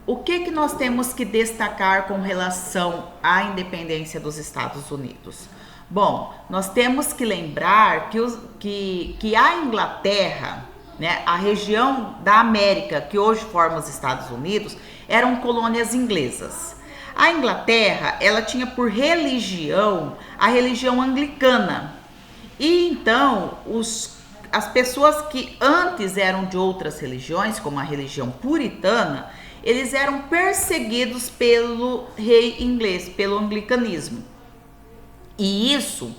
o que nós temos que destacar com relação à independência dos Estados Unidos? Bom, nós temos que lembrar que a Inglaterra, né, a região da América que hoje forma os Estados Unidos, eram colônias inglesas. A Inglaterra, ela tinha por religião a religião anglicana. E então, as pessoas que antes eram de outras religiões, como a religião puritana, eles eram perseguidos pelo rei inglês, pelo anglicanismo. E isso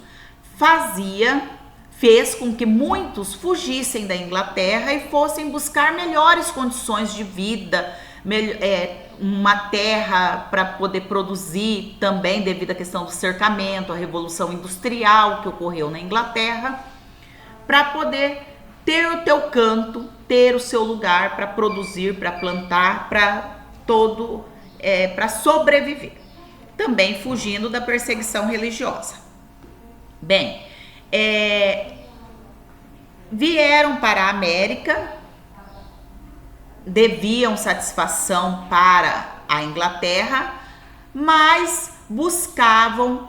fez com que muitos fugissem da Inglaterra e fossem buscar melhores condições de vida, uma terra para poder produzir também, devido à questão do cercamento, a revolução industrial que ocorreu na Inglaterra, para poder ter o teu canto, ter o seu lugar para produzir, para plantar, para sobreviver. Também fugindo da perseguição religiosa. Bem, vieram para a América, deviam satisfação para a Inglaterra, mas buscavam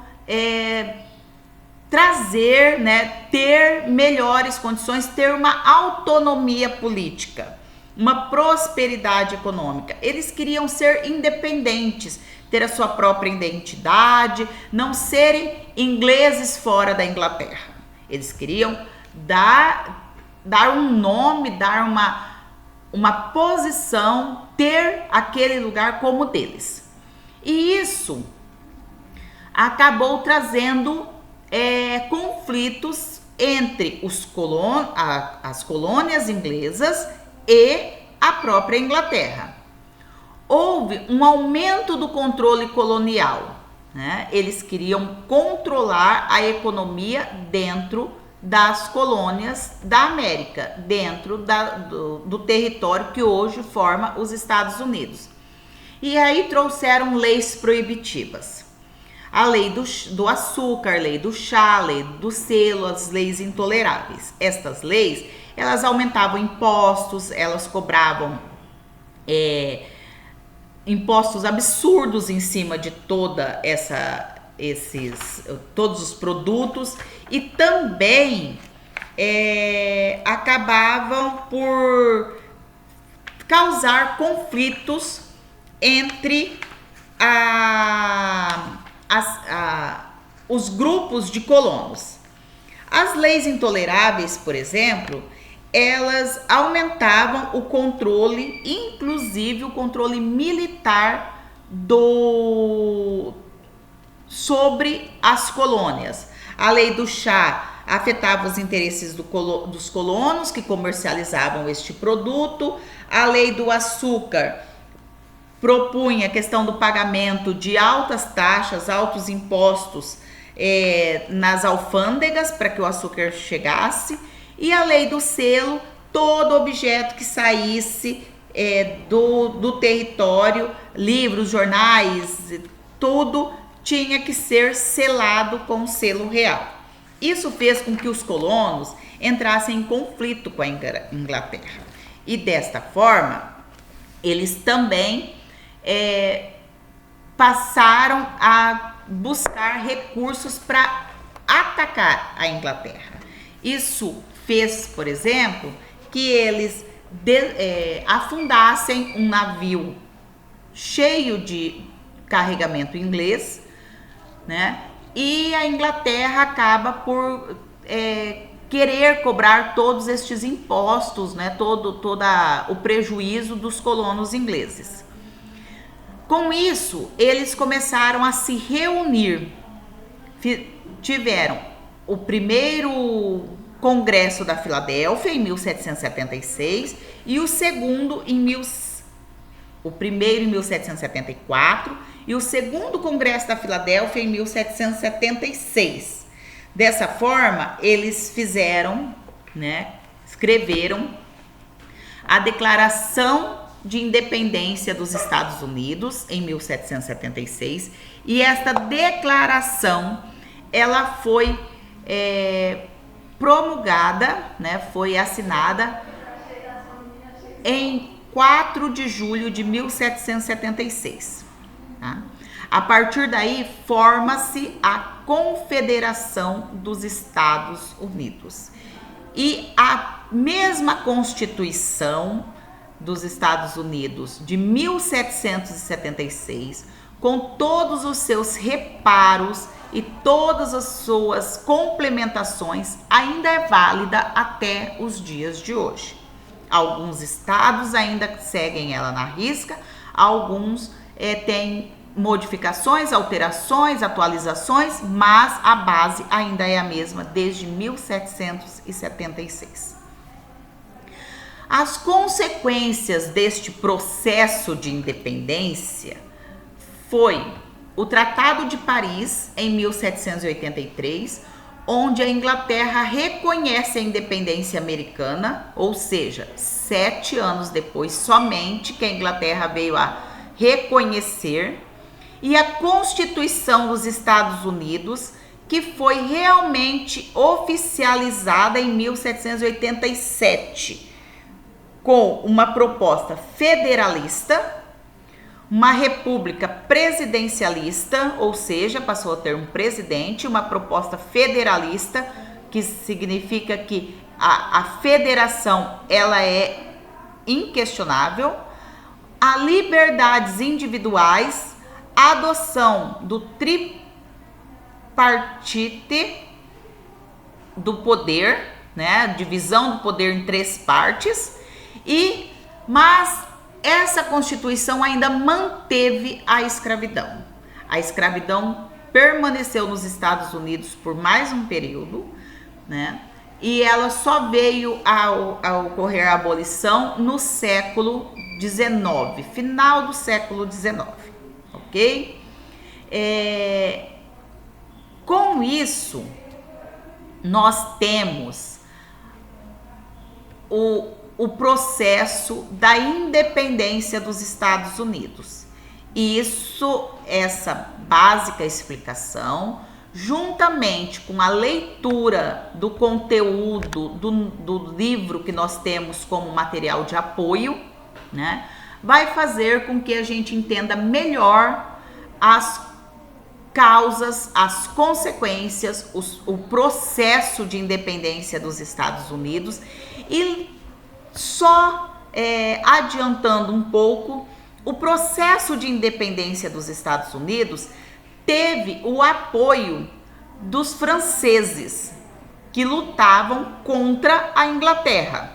trazer, né, ter melhores condições, ter uma autonomia política, uma prosperidade econômica. Eles queriam ser independentes, ter a sua própria identidade, não serem ingleses fora da Inglaterra. Eles queriam dar um nome, dar uma posição, ter aquele lugar como deles. E isso acabou trazendo conflitos entre as colônias inglesas e a própria Inglaterra. Houve um aumento do controle colonial, né? Eles queriam controlar a economia dentro das colônias da América, dentro do território que hoje forma os Estados Unidos. E aí trouxeram leis proibitivas. A lei do açúcar, a lei do chá, a lei do selo, as leis intoleráveis. Estas leis, elas aumentavam impostos, elas cobravam impostos absurdos em cima de todos os produtos, e também acabavam por causar conflitos entre os grupos de colonos. As leis intoleráveis, por exemplo, elas aumentavam o controle, inclusive o controle militar sobre as colônias. A lei do chá afetava os interesses dos colonos que comercializavam este produto. A lei do açúcar propunha a questão do pagamento de altas taxas, altos impostos nas alfândegas para que o açúcar chegasse. E a lei do selo, todo objeto que saísse do território, livros, jornais, tudo tinha que ser selado com o selo real. Isso fez com que os colonos entrassem em conflito com a Inglaterra. E desta forma, eles também passaram a buscar recursos para atacar a Inglaterra. Isso fez, por exemplo, que eles afundassem um navio cheio de carregamento inglês, né? E a Inglaterra acaba por querer cobrar todos estes impostos, né? Todo o prejuízo dos colonos ingleses. Com isso, eles começaram a se reunir. Tiveram o primeiro Congresso da Filadélfia em 1776 e o primeiro em 1774 e o segundo Congresso da Filadélfia em 1776. Dessa forma, eles fizeram, né, escreveram a Declaração de Independência dos Estados Unidos em 1776, e esta declaração ela foi promulgada, né, foi assinada em 4 de julho de 1776. Tá? A partir daí, forma-se a Confederação dos Estados Unidos. E a mesma Constituição dos Estados Unidos de 1776, com todos os seus reparos e todas as suas complementações, ainda é válida até os dias de hoje. Alguns estados ainda seguem ela na risca, alguns têm modificações, alterações, atualizações, mas a base ainda é a mesma desde 1776. As consequências deste processo de independência foi o Tratado de Paris, em 1783, onde a Inglaterra reconhece a independência americana, ou seja, 7 anos depois somente que a Inglaterra veio a reconhecer, e a Constituição dos Estados Unidos, que foi realmente oficializada em 1787, com uma proposta federalista, uma república presidencialista, ou seja, passou a ter um presidente, uma proposta federalista, que significa que a federação ela é inquestionável, a liberdades individuais, a adoção do tripartite do poder, né, divisão do poder em 3 partes, mas essa Constituição ainda manteve a escravidão. A escravidão permaneceu nos Estados Unidos por mais um período, né? E ela só veio a ocorrer a abolição no século XIX, final do século XIX, ok? Com isso, nós temos o processo da independência dos Estados Unidos. E essa básica explicação, juntamente com a leitura do conteúdo do livro que nós temos como material de apoio, né, vai fazer com que a gente entenda melhor as causas, as consequências, o processo de independência dos Estados Unidos. E só adiantando um pouco, o processo de independência dos Estados Unidos teve o apoio dos franceses, que lutavam contra a Inglaterra,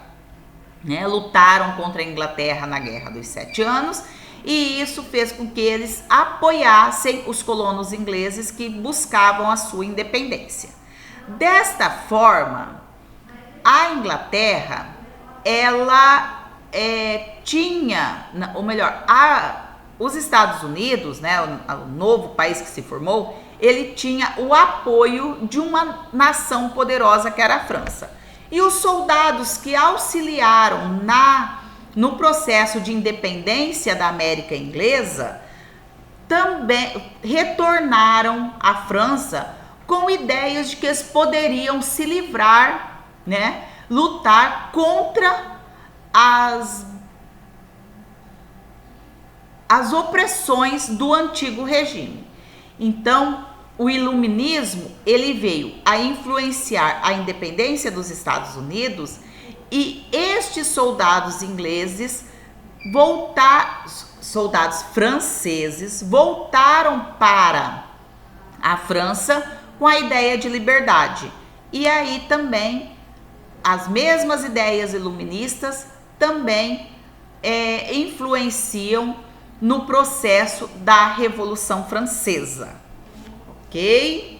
né? Lutaram contra a Inglaterra na Guerra dos 7 Anos, e isso fez com que eles apoiassem os colonos ingleses que buscavam a sua independência. Desta forma, a Inglaterra, ela tinha, ou melhor, os Estados Unidos, né, o novo país que se formou, ele tinha o apoio de uma nação poderosa que era a França. E os soldados que auxiliaram no processo de independência da América Inglesa também retornaram à França com ideias de que eles poderiam se livrar, né, lutar contra as opressões do antigo regime. Então, o iluminismo, ele veio a influenciar a independência dos Estados Unidos, e estes soldados ingleses soldados franceses voltaram para a França com a ideia de liberdade. E aí também as mesmas ideias iluministas também influenciam no processo da Revolução Francesa, ok?